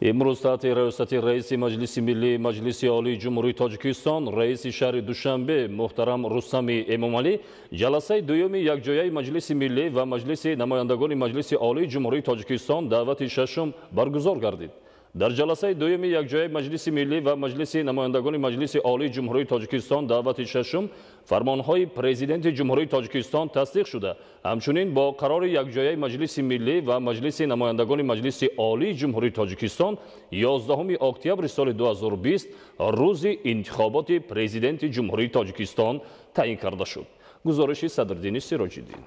امروز تحت ریاست رئیس مجلس ملی مجلس عالی جمهوری تاجیکستان رئیس شهر دوشنبه محترم رستم امامعلی جلسه دوم یکجایی مجلس ملی و مجلس نمایندگان مجلس عالی جمهوری تاجیکستان دعوت ششم برگزار گردید. در جلسه دوم یکجایی مجلس ملی و مجلس نمایندگان مجلس عالی جمهوری تاجیکستان دعوت ششم فرمانهای پرزیدنت جمهوری تاجیکستان تصدیق شده. همچنین با قرار یکجایی مجلس ملی و مجلس نمایندگان مجلس عالی جمهوری تاجیکستان 11 اکتبر سال 2020 روز انتخابات پرزیدنت جمهوری تاجیکستان تعیین کرده شد. گزارش صدرالدین سراج‌الدین.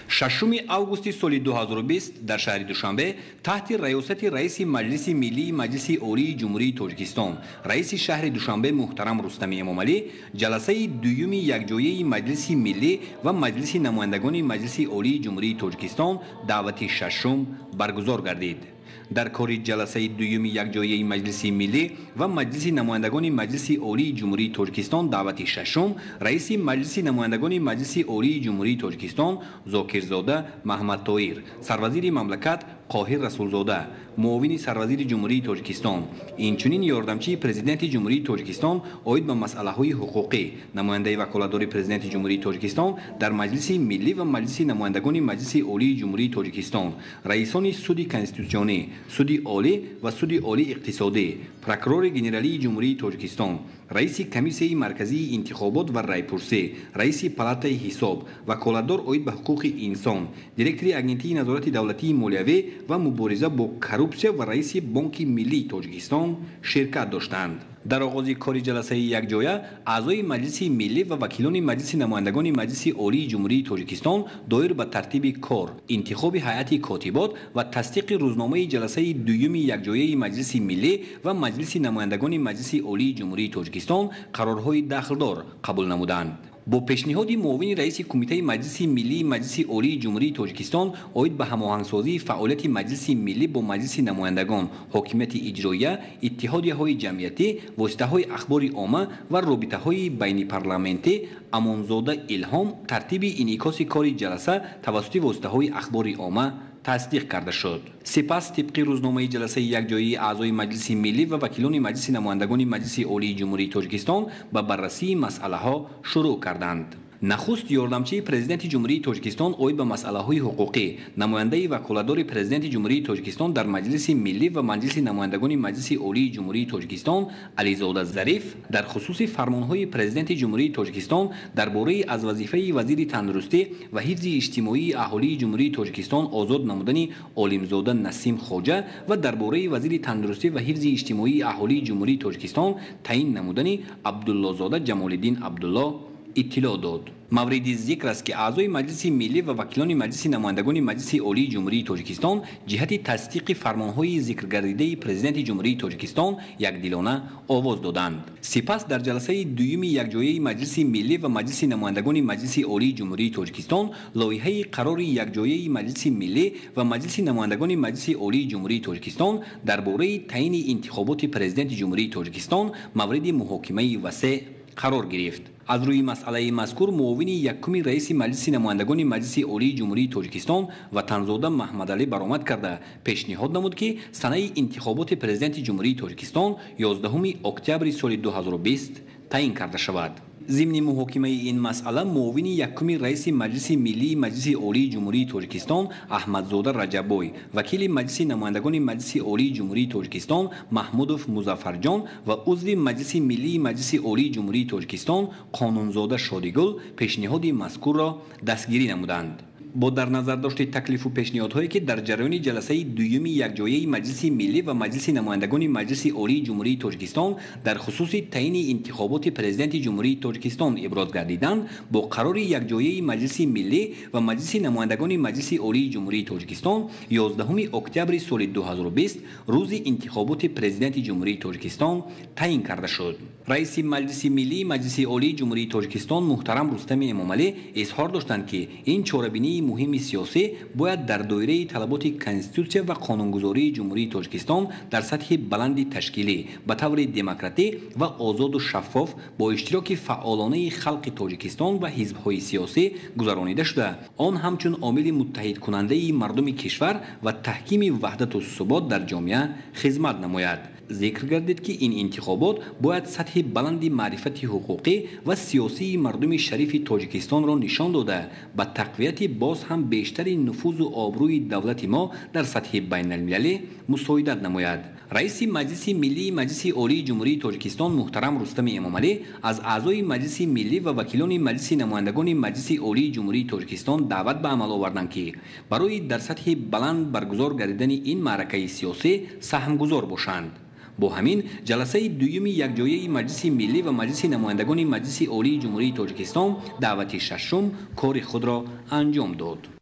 6 августи соли 2020 дар шаҳри Душанбе таҳти раёсати раиси маҷлиси миллии маҷлиси олии ҷумҳурии Тоҷикистон раиси шаҳри Душанбе муҳтарам Рустами Эмомалӣ ҷаласаи дуюми якҷояи маҷлиси миллӣ ва маҷлиси намояндагони маҷлиси олии ҷумҳурии Тоҷикистон даъвати шашум баргузор гардид. дар кори ҷаласаи дуюми якҷояи маҷлиси миллӣ ва маҷлиси намояндагони маҷлиси олии ҷумҳурии Тоҷикистон даъвати шашум раиси маҷлиси намояндагони маҷлиси олии ҷумҳурии Тоҷикистон Зокирзода Маҳмад Тоир, сарвазири мамлакат Қоҳир Расулзода, муовини сарвазири ҷумҳурии Тоҷикистон, инчунин ёрдамчии президенти ҷумҳурии Тоҷикистон оид ба масъалаҳои ҳуқуқӣ, намояндаи ваколатдори президенти ҷумҳурии Тоҷикистон дар маҷлиси миллӣ ва маҷлиси намояндагони маҷлиси олии ҷумҳурии Тоҷикистон, раисони суди конститутсионӣ, суди олӣ ва суди олии иқтисодӣ, прокурори генералии ҷумҳурии Тоҷикистон, раиси комиссияи марказии интихобот ва райпурсӣ, раиси палатаи ҳисоб, ваколатдор оид ба ҳуқуқи инсон, директори агентии назорати давлатии молиявӣ ва мубориза бо коррупсия ва раиси бонки миллии Тоҷикистон ширкат доштанд. дар оғози кори ҷаласаи якҷоя аъзои маҷлиси миллӣ ва вакилони маҷлиси намояндагони маҷлиси олии ҷумҳурии Тоҷикистон доир ба тартиби кор, интихоби ҳайати котибот ва тасдиқи рӯзномаи ҷаласаи дуюми якҷояи маҷлиси миллӣ ва маҷлиси намояндагони маҷлиси олии ҷумҳурии Тоҷикистон қарорҳои дахлдор қабул намуданд. бо пешниҳоди муовини раиси кумитаи маҷлиси миллии маҷлиси олии ҷумҳурии Тоҷикистон оид ба ҳамоҳангсозии фаъолияти маҷлиси миллӣ бо маҷлиси намояндагон, ҳокимияти иҷроия, иттиҳодияҳои ҷамъиятӣ, воситаҳои ахбори омма ва робитаҳои байнипарламентӣ Амонзода Илҳом тартиби инъикоси кори ҷаласа тавассути воситаҳои ахбори омма тасдиқ карда шуд. сипас тибқи рӯзномаи ҷаласаи якҷояи аъзои маҷлиси миллӣ ва вакилони маҷлиси намояндагони маҷлиси олии ҷумҳурии Тоҷикистон ба баррасии масъалаҳо шурӯъ карданд. нахуст ёрдамчии президенти ҷумҳурии Тоҷикистон оид ба масъалаҳои ҳуқуқӣ, намояндаи ваколатдори президенти ҷумҳурии Тоҷикистон дар маҷлиси миллӣ ва маҷлиси намояндагони маҷлиси олии ҷумҳурии Тоҷикистон Ализода Зариф дар хусуси фармонҳои президенти ҷумҳурии Тоҷикистон дар бораи аз вазифаи вазири тандурустӣ ва ҳифзи иҷтимоии аҳолии ҷумҳурии Тоҷикистон озод намудани Олимзода Насим Хоҷа ва дар бораи вазири тандурустӣ ва ҳифзи иҷтимоии аҳолии ҷумҳурии Тоҷикистон таъин намудани Абдуллозода Ҷамолиддин Абдулло иттилоъ дод. мавриди зикр аст ки аъзои маҷлиси миллӣ ва вакилони маҷлиси намояндагони маҷлиси олии ҷумҳурии Тоҷикистон ҷиҳати тасдиқи фармонҳои зикргардидаи президенти ҷумҳурии Тоҷикистон якдилона овоз доданд. сипас дар ҷаласаи дуюми якҷояи маҷлиси миллӣ ва маҷлиси намояндагони маҷлиси олии ҷумҳурии Тоҷикистон лоиҳаи қарори якҷояи маҷлиси миллӣ ва маҷлиси намояндагони маҷлиси олии ҷумҳурии Тоҷикистон дар бораи таъини интихоботи президенти ҷумҳурии Тоҷикистон мавриди муҳокимаи васеъ қарор гирифт. аз рӯи масъалаи мазкур муовини якуми раиси маҷлиси намояндагони маҷлиси олии ҷумҳурии Тоҷикистон Ватанзода Маҳмадалӣ баромад карда пешниҳод намуд ки санаи интихоботи президенти ҷумҳурии Тоҷикистон 11 октябри соли 2020 таъин карда шавад. зимни муҳокимаи ин масъала муовини якуми раиси маҷлиси миллии маҷлиси олии ҷумҳурии Тоҷикистон Аҳмадзода Раҷаббой, вакили маҷлиси намояндагони маҷлиси олии ҷумҳурии Тоҷикистон Маҳмудов Музаффарҷон ва узви маҷлиси миллии маҷлиси олии ҷумҳурии Тоҷикистон Қонунзода Шодигул пешниҳоди мазкурро дастгирӣ намуданд. бо дар назар дошти таклифу пешниҳодҳое ки дар ҷараёни ҷаласаи дуюми якҷояи маҷлиси миллӣ ва маҷлиси намояндагони маҷлиси олии ҷумҳурии Тоҷикистон дар хусуси таъини интихоботи президенти ҷумҳурии Тоҷикистон иброз гардиданд, бо қарори якҷояи маҷлиси миллӣ ва маҷлиси намояндагони маҷлиси олии ҷумҳурии Тоҷикистон 11 октябри соли 2020 рӯзи интихоботи президенти ҷумҳурии Тоҷикистон таъин карда шуд. раиси маҷлиси миллии маҷлиси олии ҷумҳурии Тоҷикистон муҳтарам Рустами Эмомалӣ изҳор доштанд ки ин чорабинии масъулияти муҳими сиёсӣ бояд дар доираи талаботи конститутсия ва қонунгузории ҷумҳурии Тоҷикистон дар сатҳи баланди ташкилӣ ба таври демократӣ ва озоду шаффоф бо иштироки фаъолонаи халқи Тоҷикистон ва ҳизбҳои сиёсӣ гузаронида шуда, он ҳамчун омили муттаҳидкунандаи мардуми кишвар ва таҳкими ваҳдату субот дар ҷомеа хизмат намояд. зикр гардид ки ин интихобот бояд сатҳи баланди маърифати ҳуқуқӣ ва сиёсии мардуми шарифи Тоҷикистонро нишон дода, ба тақвияти боз ҳам бештари нуфузу обрӯи давлати мо дар сатҳи байналмилалӣ мусоидат намояд. раиси маҷлиси миллии маҷлиси олии ҷумҳурии Тоҷикистон муҳтарам Рустами Эмомалӣ аз аъзои маҷлиси миллӣ ва вакилони маҷлиси намояндагони маҷлиси олии ҷумҳурии Тоҷикистон даъват ба амал оварданд ки барои дар сатҳи баланд баргузор гардидани ин маъракаи сиёсӣ саҳмгузор бошанд. бо ҳамин ҷаласаи дуюми якҷояи маҷлиси миллӣ ва маҷлиси намояндагони маҷлиси олии ҷумҳурии Тоҷикистон даъвати шашум кори худро анҷом дод.